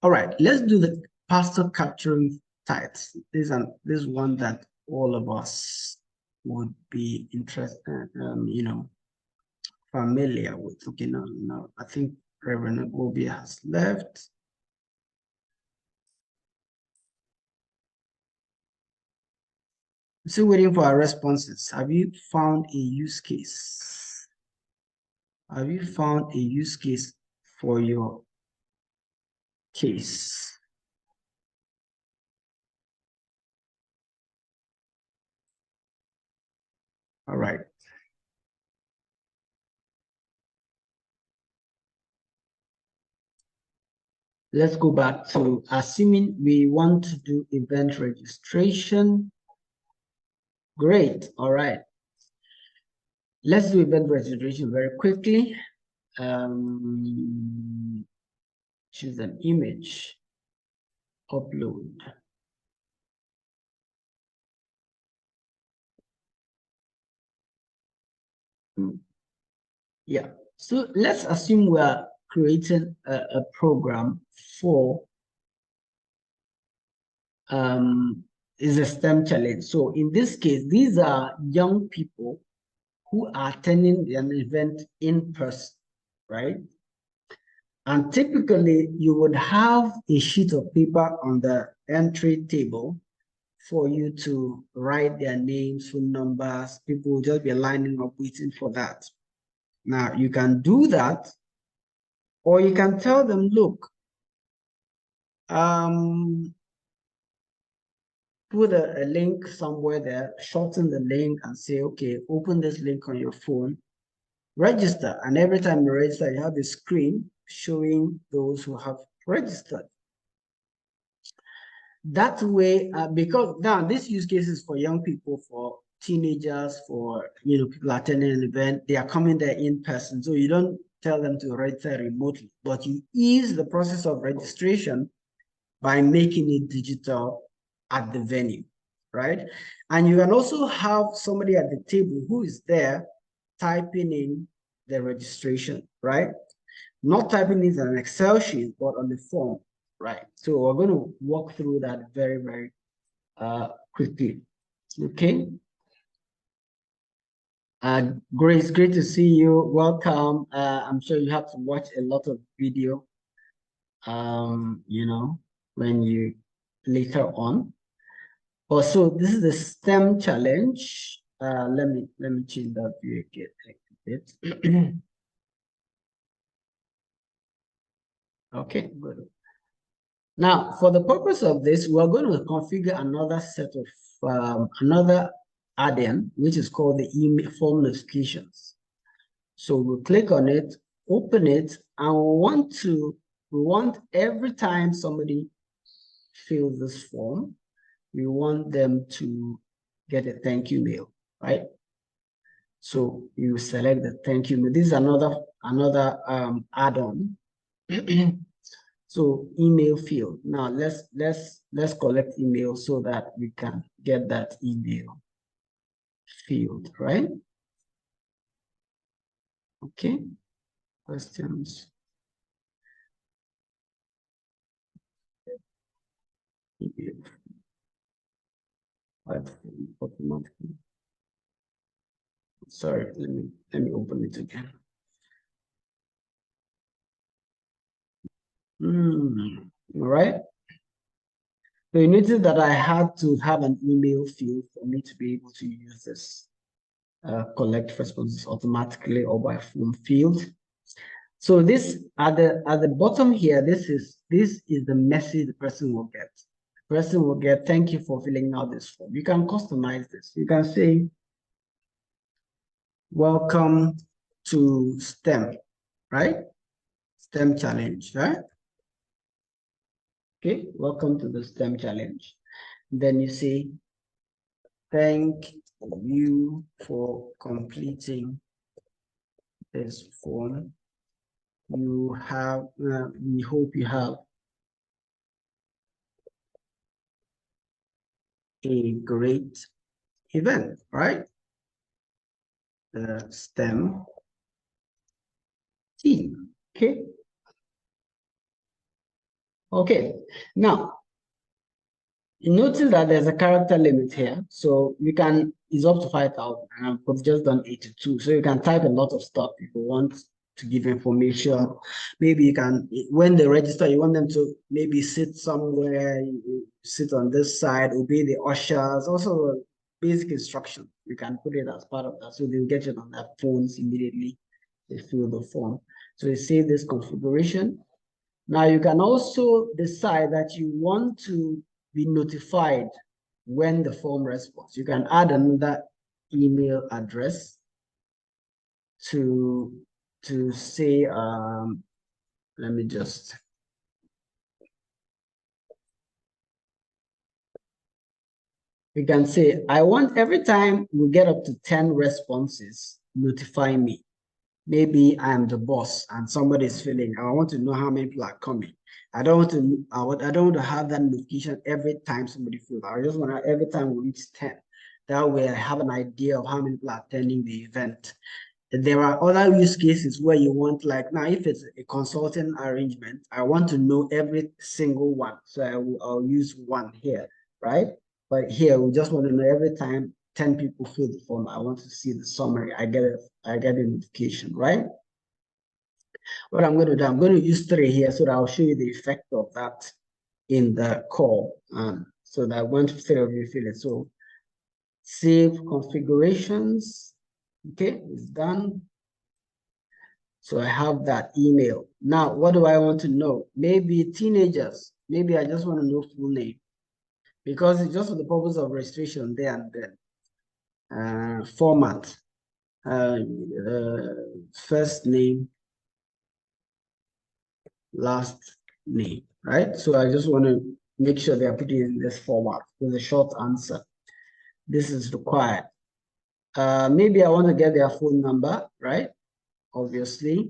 All right, let's do the pastor capturing tithes. This is one that all of us would be interested, familiar with. Okay, now I think Reverend Obi has left. Still waiting for our responses. Have you found a use case? Have you found a use case for your case? All right. Let's go back to assuming we want to do event registration. Great. All right. Let's do event registration very quickly. Choose an image. Upload. Yeah. So let's assume we are creating a program for is a STEM challenge. So in this case, these are young people who are attending an event in person, right? And typically you would have a sheet of paper on the entry table for you to write their names, phone numbers. People will just be lining up waiting for that. Now you can do that, or you can tell them, look, put a link somewhere there, shorten the link and say, okay, open this link on your phone, register. And every time you register, you have a screen showing those who have registered. That way, because now this use case is for young people, for teenagers, for people attending an event, they are coming there in person. So you don't tell them to register remotely, but you ease the process of registration by making it digital at the venue, right? And you can also have somebody at the table who is there typing in the registration, right? Not typing it in an Excel sheet, but on the form, right? So we're going to walk through that very, very quickly, okay? Grace, great to see you. Welcome. I'm sure you have to watch a lot of video, when you later on. Also, this is the STEM challenge. Let me change that view again a bit. Okay, good. Now, for the purpose of this, we're going to configure another set of another add-in, which is called the email form notifications. So we'll click on it, open it, and we want every time somebody fills this form, we want them to get a thank you mail, right? So you select the thank you mail. This is another add-on. So email field. Now let's collect email so that we can get that email field, right? Okay. Questions. Email. Automatically. Sorry, let me open it again. All right. So you notice that I had to have an email field for me to be able to use this collect responses automatically or by form field. So this at the bottom here, this is the message the person will get. The person will get, thank you for filling out this form. You can customize this. You can say, welcome to STEM, right? STEM challenge, right? Okay, welcome to the STEM challenge. Then you say, thank you for completing this form. You have, we hope you have a great event, right? The STEM team, okay? Okay, now you notice that there's a character limit here. So you can, it's up to 5,000 and I've just done 82. So you can type a lot of stuff if you want to give information. Maybe you can, when they register, you want them to maybe sit somewhere, sit on this side, obey the ushers, also basic instruction. You can put it as part of that. So they'll get it on their phones immediately. They fill the form. So you save this configuration. Now you can also decide that you want to be notified when the form responds. You can add another email address to say, let me just, you can say, I want every time we get up to 10 responses, notify me. Maybe I'm the boss and somebody is filling. I want to know how many people are coming. I don't want to. I don't want to have that notification every time somebody fills. I just want to every time we reach 10. That way, I have an idea of how many people are attending the event. There are other use cases where you want, like now, if it's a consulting arrangement, I want to know every single one. So I'll use one here, right? But here we just want to know every time 10 people fill the form, I want to see the summary. I get a notification, right? What I'm going to do, I'm going to use 3 here so that I'll show you the effect of that in the call. So that when 3 of you fill it. So save configurations. Okay, it's done. So I have that email. Now, what do I want to know? Maybe teenagers. Maybe I just want to know full name because it's just for the purpose of registration there and then. Format, first name, last name, right? So I just want to make sure they are put in this format with a short answer. This is required. Maybe I want to get their phone number, right? Obviously.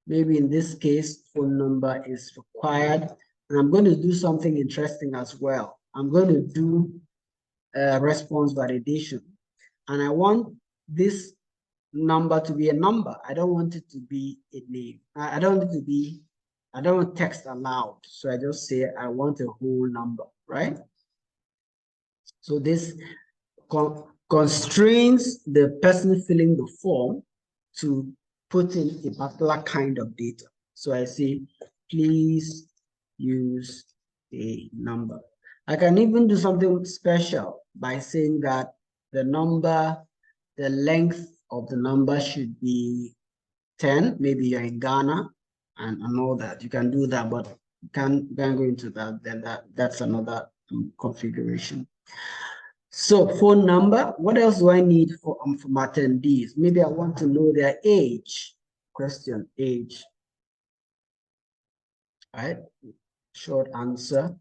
Maybe in this case, phone number is required. And I'm going to do something interesting as well. I'm going to do response validation. And I want this number to be a number. I don't want it to be a name. I don't want it to be, I don't want text aloud. So I just say I want a whole number, right? So this constrains the person filling the form to put in a particular kind of data. So I say, please use a number. I can even do something special by saying that the number, the length of the number should be 10. Maybe you're in Ghana and all that. You can do that, but you can't go into that. Then that's another configuration. So phone number, what else do I need from attendees? Maybe I want to know their age. Question, age. Right? Short answer.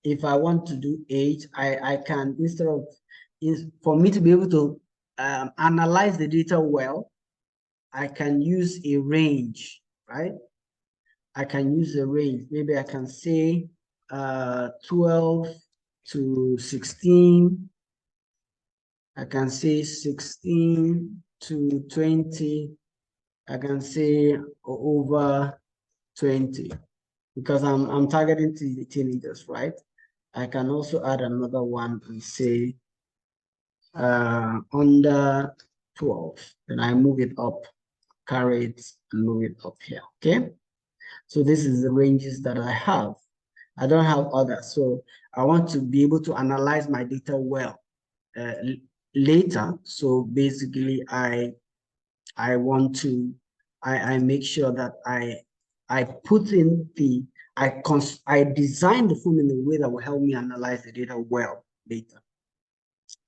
If I want to do age, I can, instead of, for me to be able to analyze the data well, I can use a range, right? I can use a range. Maybe I can say 12 to 16. I can say 16 to 20. I can say over 20 because I'm targeting the teenagers, right? I can also add another one and say under 12. Then I move it up, carry it and move it up here, okay? So this is the ranges that I have. I don't have others. So I want to be able to analyze my data well later. So basically I want to, I make sure that I put in the, I design the form in a way that will help me analyze the data well later.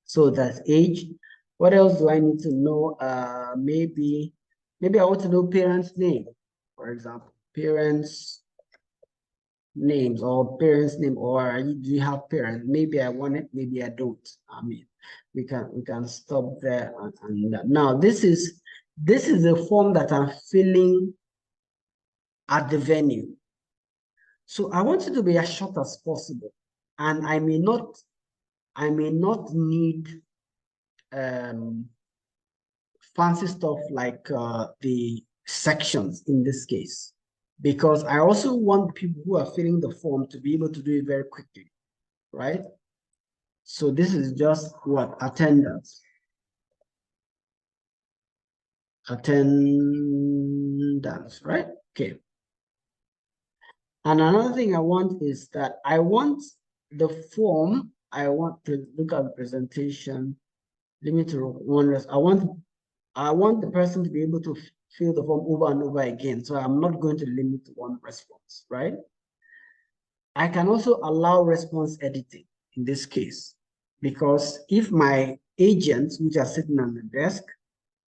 So that's age. What else do I need to know? Maybe I want to know parents' name, for example, parents' names or parents' name, or do you have parents? Maybe I want it, maybe I don't. I mean, we can stop there and now this is a form that I'm filling at the venue. So I want it to be as short as possible, and I may not need fancy stuff like the sections in this case. because I also want people who are filling the form to be able to do it very quickly, right? So this is just what? Attendance. Attendance, right? Okay. And another thing I want is that I want the form, I want to look at the presentation, limit to one. I want the person to be able to fill the form over and over again. So I'm not going to limit to one response, right? I can also allow response editing in this case, because if my agents, which are sitting on the desk,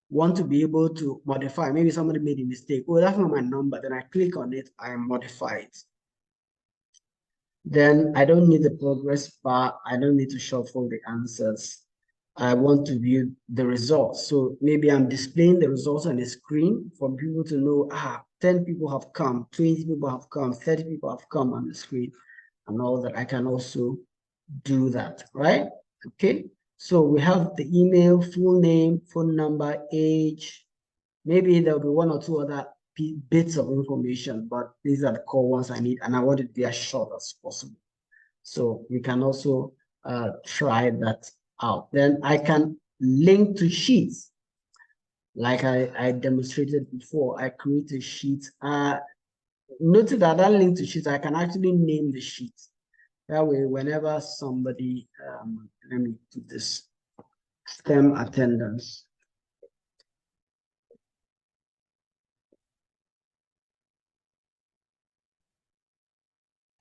want to be able to modify, maybe somebody made a mistake, oh, that's not my number, then I click on it, I modify it. Then I don't need the progress bar, I don't need to shuffle the answers. I want to view the results. So maybe I'm displaying the results on the screen for people to know, 10 people have come, 20 people have come, 30 people have come on the screen, and all that. I can also do that, right? Okay, so we have the email, full name, phone number, age. Maybe there'll be one or two other bits of information, but these are the core ones I need, and I want it to be as short as possible. So we can also try that out. Then I can link to sheets. Like I demonstrated before, I create a sheet. Notice that that link to sheet, I can actually name the sheet. That way, whenever somebody, let me do this, STEM attendance.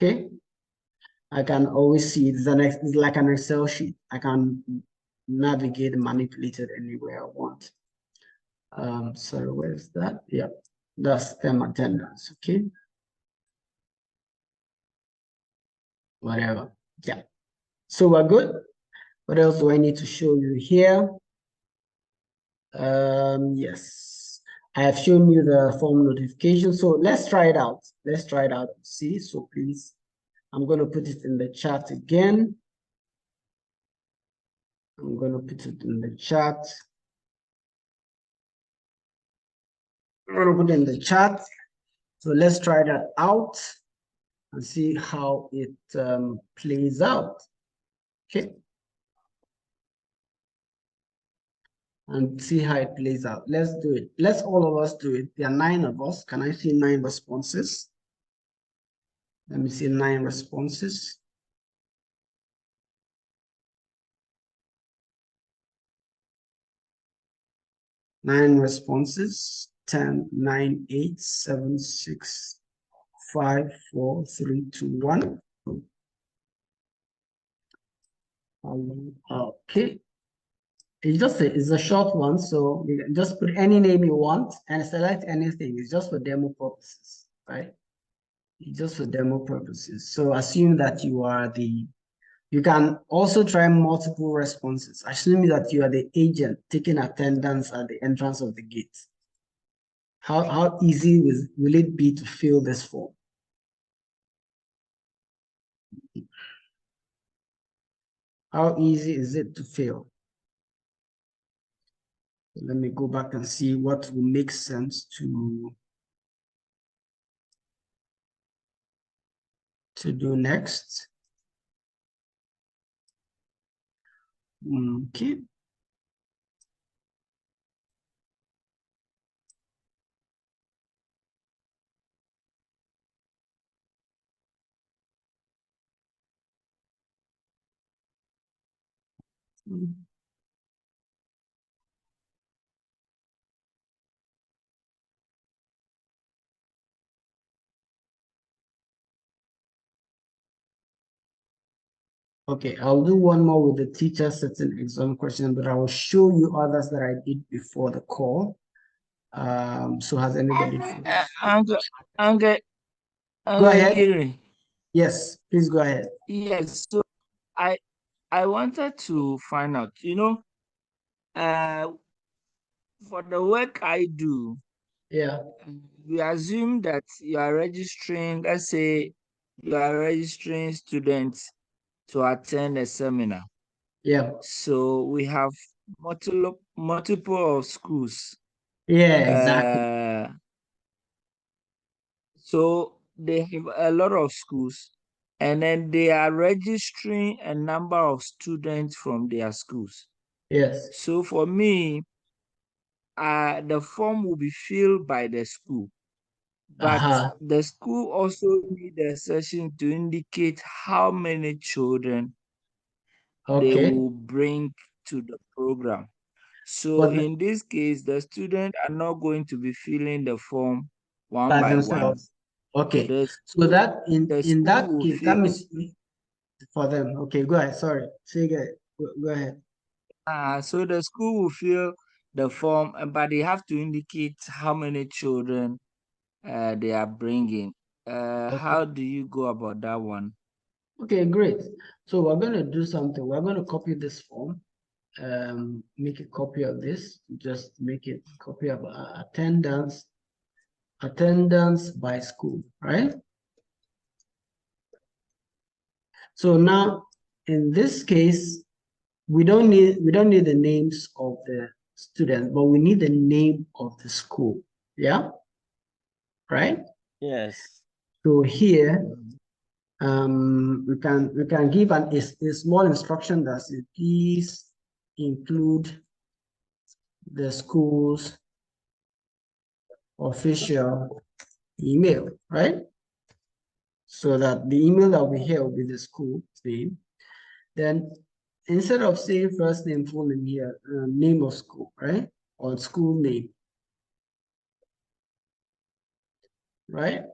Okay, I can always see it's like an Excel sheet. I can navigate and manipulate it anywhere I want. Sorry, where's that? Yeah, that's STEM attendance. Okay, whatever. Yeah, so we're good. What else do I need to show you here? Yes, I have shown you the form notification. So let's try it out. Let's try it out and see. So please, I'm going to put it in the chat again. I'm going to put it in the chat. I'm going to put it in the chat. So let's try that out and see how it plays out. Okay. And see how it plays out. Let's do it. Let's all of us do it. There are 9 of us. Can I see 9 responses? Let me see 9 responses. Nine responses. 10, 9, 8, 7, 6, 5, 4, 3, 2, 1. Okay. It's a short one, so you can just put any name you want and select anything. It's just for demo purposes, right? It's just for demo purposes. So assume that you are you can also try multiple responses. Assume that you are the agent taking attendance at the entrance of the gate. How easy will it be to fill this form? How easy is it to fill? Let me go back and see what will make sense to do next. Okay. Okay, I'll do one more with the teacher setting exam question, but I will show you others that I did before the call. So has anybody? I'm good. Go ahead. Igiri. Yes, please go ahead. Yes, so I wanted to find out, for the work I do, Yeah. we assume that you are registering, let's say you are registering students to attend a seminar. Yeah. So we have multiple of schools. Yeah, exactly. So they have a lot of schools, and then they are registering a number of students from their schools. Yes. So for me, the form will be filled by the school, but the school also need a section to indicate how many children they Okay. will bring to the program. So But in this case, the students are not going to be filling the form one by by one. themselves. Okay. The, So that the in school that will case, that fill. means for them. Okay, go ahead. Sorry. Say again. Go ahead. So the school will fill the form, but they have to indicate how many children they are bringing. Okay. How do you go about that one? Okay, great. So we're going to do something. We're going to copy this form. Make a copy of this. Just make it copy of attendance by school, right? So now in this case, we don't need the names of the students, but we need the name of the school. Yeah, right? Yes. So here we can give a small instruction that says please include the school's official email, right? So that the email that we have will be the school name. Then instead of saying first name, full name here, name of school, right? Or school name, right?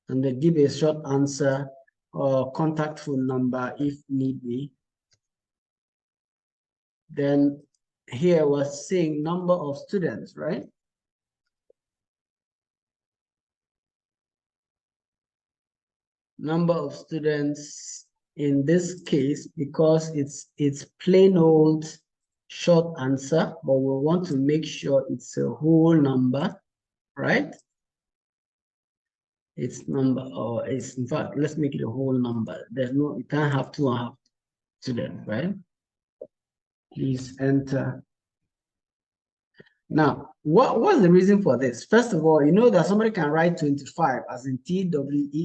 And then give a short answer or contact phone number if need be. Then here was saying number of students, right? Number of students in this case, because it's plain old short answer, but we want to make sure it's a whole number, right? It's number, or it's in fact, let's make it a whole number. There's no, you can't have 2.5 students, right? Please enter. Now, what's the reason for this? First of all, you know that somebody can write 25 as in TWENTY-FIVE.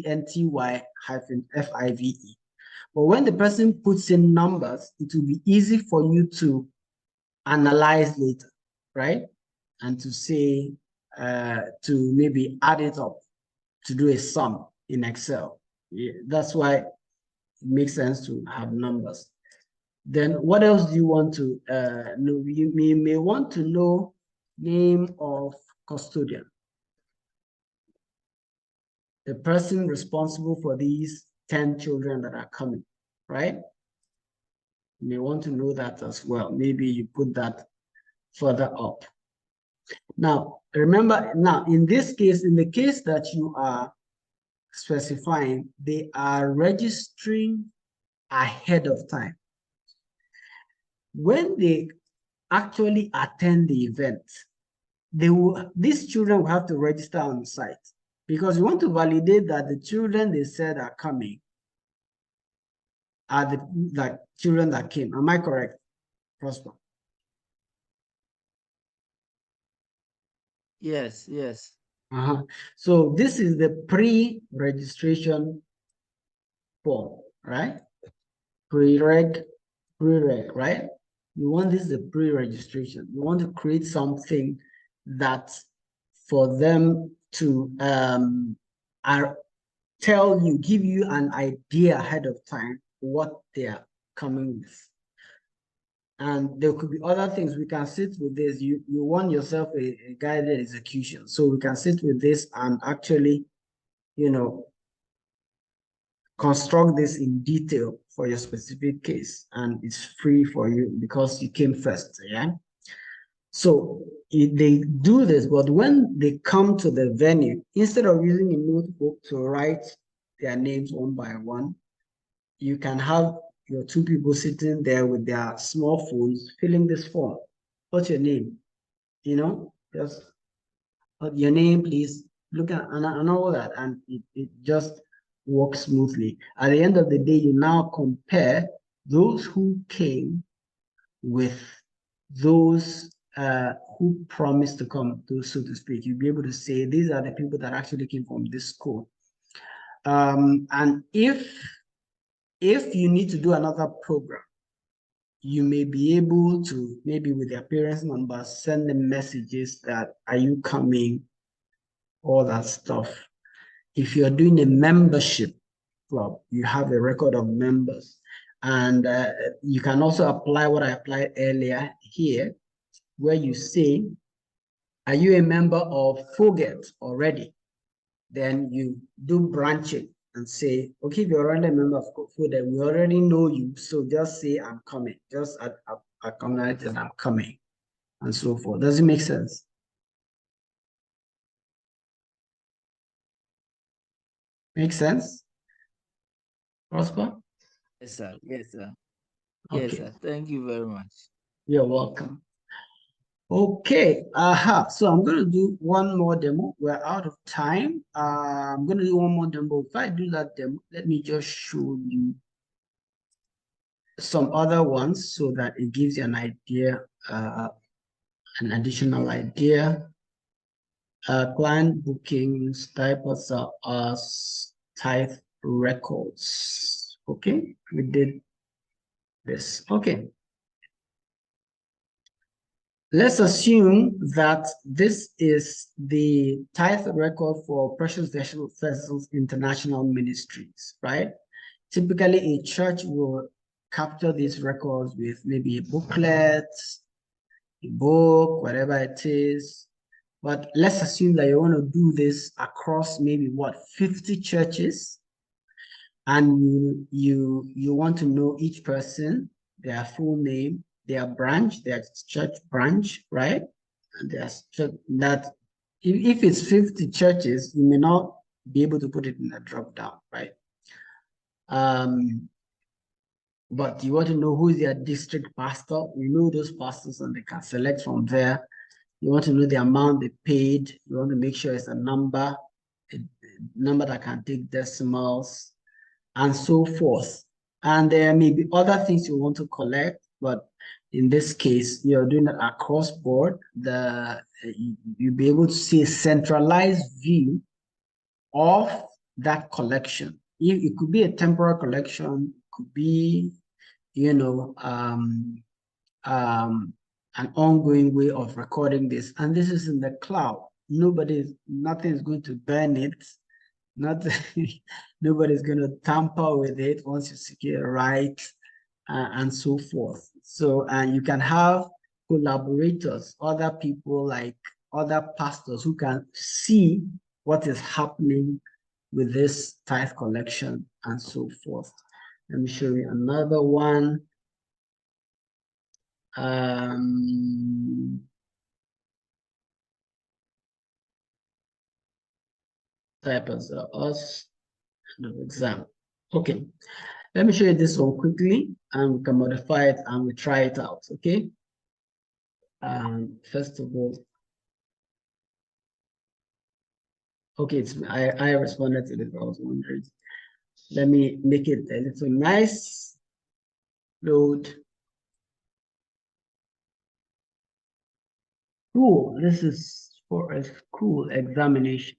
But when the person puts in numbers, it will be easy for you to analyze later, right? And to say, to maybe add it up, to do a sum in Excel. Yeah, that's why it makes sense to have numbers. Then what else do you want to know? You may want to know name of custodian, the person responsible for these 10 children that are coming, right? You may want to know that as well. Maybe you put that further up. Now, remember, now in this case, in the case that you are specifying, they are registering ahead of time. When they actually attend the event, these children will have to register on the site because you want to validate that the children they said are coming are the children that came. Am I correct, Prosper? Yes, yes. So this is the pre-registration form, right? Pre-reg, right? You want this the pre-registration. You want to create something that for them to tell you, give you an idea ahead of time what they are coming with. And there could be other things. We can sit with this. You want yourself a guided execution. So we can sit with this and actually, you know, construct this in detail for your specific case. And it's free for you because you came first, yeah? So they do this, but when they come to the venue, instead of using a notebook to write their names one by one, you can have your two people sitting there with their small phones filling this form. What's your name? You know, just your name, please. Look at and all that, and it just works smoothly. At the end of the day, you now compare those who came with those who promised to come to, so to speak. You'll be able to say, these are the people that actually came from this school. And if you need to do another program, you may be able to, maybe with their parents' numbers, send them messages that, are you coming? All that stuff. If you're doing a membership club, you have a record of members. And you can also apply what I applied earlier here, where you say, are you a member of Forget already? Then you do branching and say, okay, if you're already a member of Forget, we already know you, so just say, I'm coming. Just acknowledge that I'm coming, and so forth. Does it make sense? Make sense, Prosper? Yes, sir. Yes, sir. Yes, Okay, sir. Thank you very much. you're welcome. Okay, so I'm going to do one more demo. We're out of time. I'm going to do one more demo. If I do that demo, let me just show you some other ones so that it gives you an idea, an additional idea. Client bookings, types are us, type records. Okay, we did this. Okay. Let's assume that this is the tithe record for Precious Vessels International Ministries, right? Typically, a church will capture these records with maybe a booklet, a book, whatever it is. But let's assume that you want to do this across maybe what, 50 churches, and you want to know each person, their full name, their branch, their church branch, right? And there's that if it's 50 churches, you may not be able to put it in a drop down, right? But you want to know who is their district pastor. You know those pastors, and they can select from there. You want to know the amount they paid. You want to make sure it's a number that can take decimals, and so forth. And there may be other things you want to collect, but in this case, you're doing it across board. You'll be able to see a centralized view of that collection. It could be a temporal collection, could be, an ongoing way of recording this. And this is in the cloud. Nothing is going to burn it. Nobody's going to tamper with it once you secure it right, and so forth. So, and you can have collaborators, other people like other pastors who can see what is happening with this tithe collection and so forth. Let me show you another one. Type as us exam. Okay, let me show you this one quickly, and we can modify it and we try it out. Okay. First of all, okay, I responded to this. I was wondering. Let me make it a little nice. Load. Cool. This is for a school examination.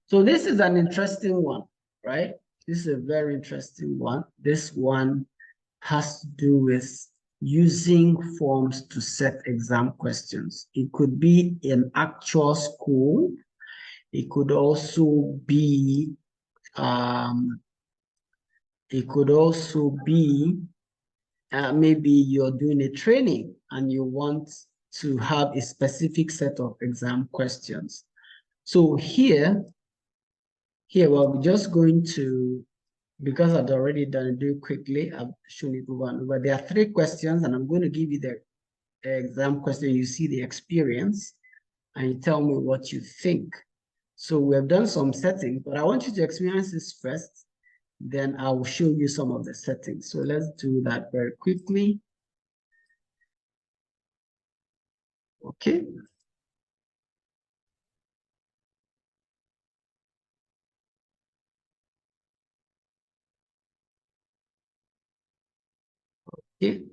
So this is an interesting one, right? This is a very interesting one. This one has to do with using forms to set exam questions. It could be an actual school. It could also be maybe you're doing a training and you want to have a specific set of exam questions. So here we're just going to, because I've already done it, do it quickly. I've shown it over and over. There are 3 questions, and I'm going to give you the exam question. You see the experience, and you tell me what you think. So we have done some settings, but I want you to experience this first. Then I will show you some of the settings. So let's do that very quickly. Okay. Okay.